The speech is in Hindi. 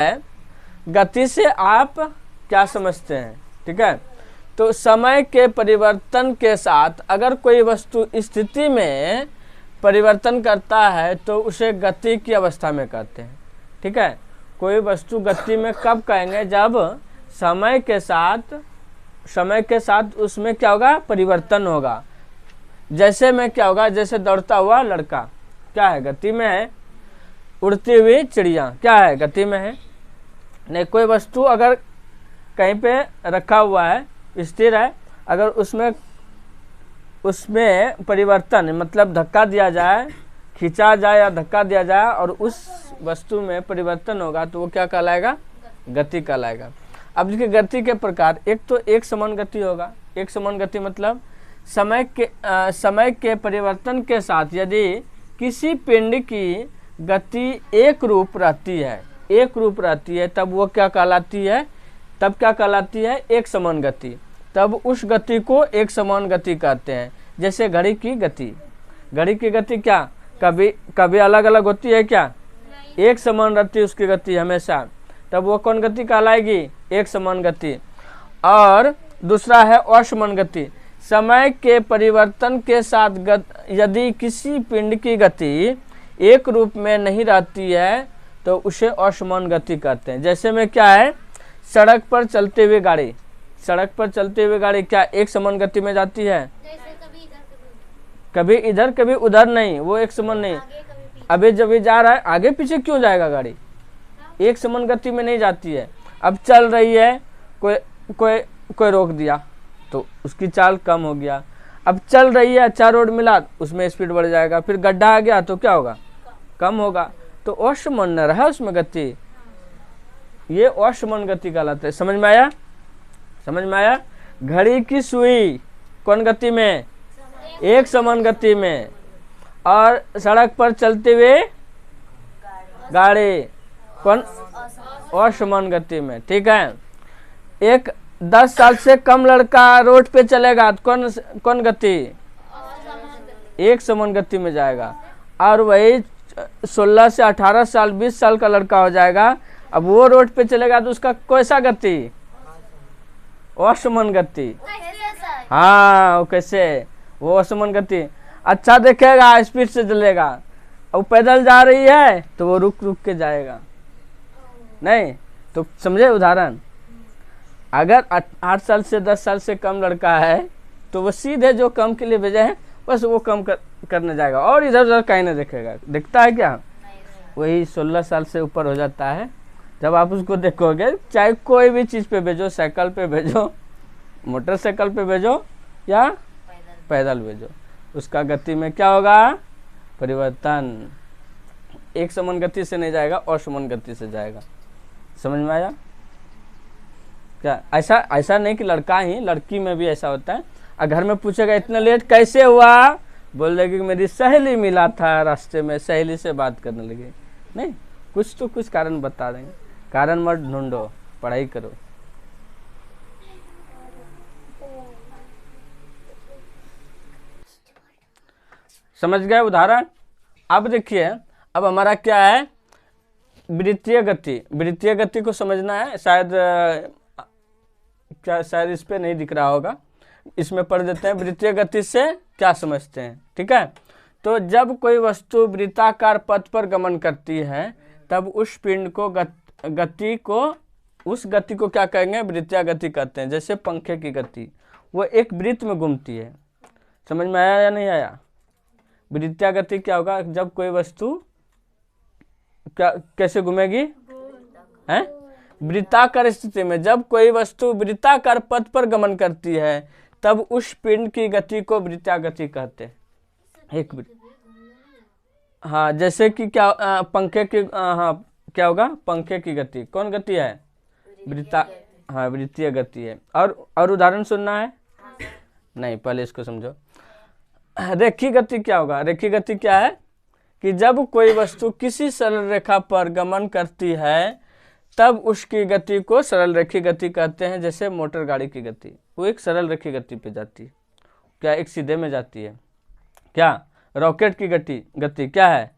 है गति से आप क्या समझते हैं, ठीक है। तो समय के परिवर्तन के साथ अगर कोई वस्तु स्थिति में परिवर्तन करता है तो उसे गति की अवस्था में कहते हैं, ठीक है। कोई वस्तु गति में कब कहेंगे, जब समय के साथ उसमें क्या होगा, परिवर्तन होगा। जैसे में क्या होगा, जैसे दौड़ता हुआ लड़का क्या है, गति में है। उड़ती हुई चिड़िया क्या है, गति में है। नहीं, कोई वस्तु अगर कहीं पे रखा हुआ है, स्थिर है, अगर उसमें परिवर्तन मतलब धक्का दिया जाए, खींचा जाए या धक्का दिया जाए और उस वस्तु में परिवर्तन होगा तो वो क्या कहलाएगा, गति कहलाएगा। अब देखिए गति के प्रकार, एक तो एक समान गति होगा। एक समान गति मतलब समय के परिवर्तन के साथ यदि किसी पिंड की गति एक रूप रहती है तब वो क्या कहलाती है, तब क्या कहलाती है, एक समान गति। तब उस गति को एक समान गति कहते हैं। जैसे घड़ी की गति क्या कभी अलग अलग होती है क्या, एक समान रहती है उसकी गति हमेशा, तब वो कौन गति कहलाएगी, एक समान गति। और दूसरा है असमान गति। समय के परिवर्तन के साथ यदि किसी पिंड की गति एक रूप में नहीं रहती है तो उसे असमान गति कहते हैं। जैसे में क्या है, सड़क पर चलते हुए गाड़ी क्या एक समान गति में जाती है, कभी इधर कभी उधर नहीं, वो एक समान नहीं। अभी जब जा रहा है आगे पीछे क्यों जाएगा गाड़ी, एक समान गति में नहीं जाती है। अब चल रही है, कोई रोक दिया तो उसकी चाल कम हो गया। अब चल रही है, अच्छा रोड मिला, उसमें स्पीड बढ़ जाएगा। फिर गड्ढा आ गया तो क्या होगा, कम होगा। तो असमान न रहा उसमें गति, ये असमान गति कहलाता है। समझ में आया। घड़ी की सुई कौन गति में, एक समान गति में। और सड़क पर चलते हुए गाड़ी कौन, असमान गति में, ठीक है। एक 10 साल से कम लड़का रोड पे चलेगा तो कौन गति, एक समान गति में जाएगा। और वही 16 से 18 साल 20 साल का लड़का हो जाएगा, अब वो रोड पे चलेगा तो उसका कैसा गति, असमान गति। हाँ, कैसे, वो असमान गति। अच्छा देखेगा, स्पीड से चलेगा। अब पैदल जा रही है तो वो रुक के जाएगा, नहीं तो समझे उदाहरण। अगर 8 साल से 10 साल से कम लड़का है तो वो सीधे जो कम के लिए भेजा है बस वो कम करने जाएगा और इधर उधर कहीं नहीं देखेगा। दिखता है क्या, वही 16 साल से ऊपर हो जाता है जब आप उसको देखोगे, चाहे कोई भी चीज़ पे भेजो, साइकिल पे भेजो, मोटरसाइकिल पे भेजो या पैदल भेजो, उसका गति में क्या होगा, परिवर्तन। एक समान गति से नहीं जाएगा, असमान गति से जाएगा। समझ में आया क्या। ऐसा नहीं कि लड़का ही, लड़की में भी ऐसा होता है। और घर में पूछेगा इतना लेट कैसे हुआ, बोल देगी कि मेरी सहेली मिला था रास्ते में, सहेली से बात करने लगी। नहीं, कुछ तो कुछ कारण बता देंगे। कारण मत ढूंढो, पढ़ाई करो। समझ गए उदाहरण। अब देखिए, अब हमारा क्या है, वृत्तीय गति। वृत्तीय गति को समझना है, शायद इस पे नहीं दिख रहा होगा, इसमें पढ़ देते हैं। वृत्तीय गति से क्या समझते हैं, ठीक है। तो जब कोई वस्तु वृत्ताकार पथ पर गमन करती है तब उस पिंड को उस गति को क्या कहेंगे, वृत्तीय गति कहते हैं। जैसे पंखे की गति, वो एक वृत्त में घूमती है। समझ में आया या नहीं आया। वृत्तीय गति क्या होगा, जब कोई वस्तु कैसे घूमेगी, हैं, वृत्ताकार स्थिति में। जब कोई वस्तु वृत्ताकार पथ पर गमन करती है तब उस पिंड की गति को वृत्तीय गति कहते हैं। एक हाँ, जैसे कि क्या पंखे की, हाँ क्या होगा, पंखे की गति कौन गति है, हाँ वृत्तीय गति है। और उदाहरण सुनना है, नहीं पहले इसको समझो। रेखीय गति क्या होगा, रेखीय गति क्या है कि जब कोई वस्तु किसी सरल रेखा पर गमन करती है तब उसकी गति को सरल रेखीय गति कहते हैं। जैसे मोटर गाड़ी की गति, वो एक सरल रेखीय गति पे जाती है, क्या एक सीधे में जाती है। क्या रॉकेट की गति क्या है,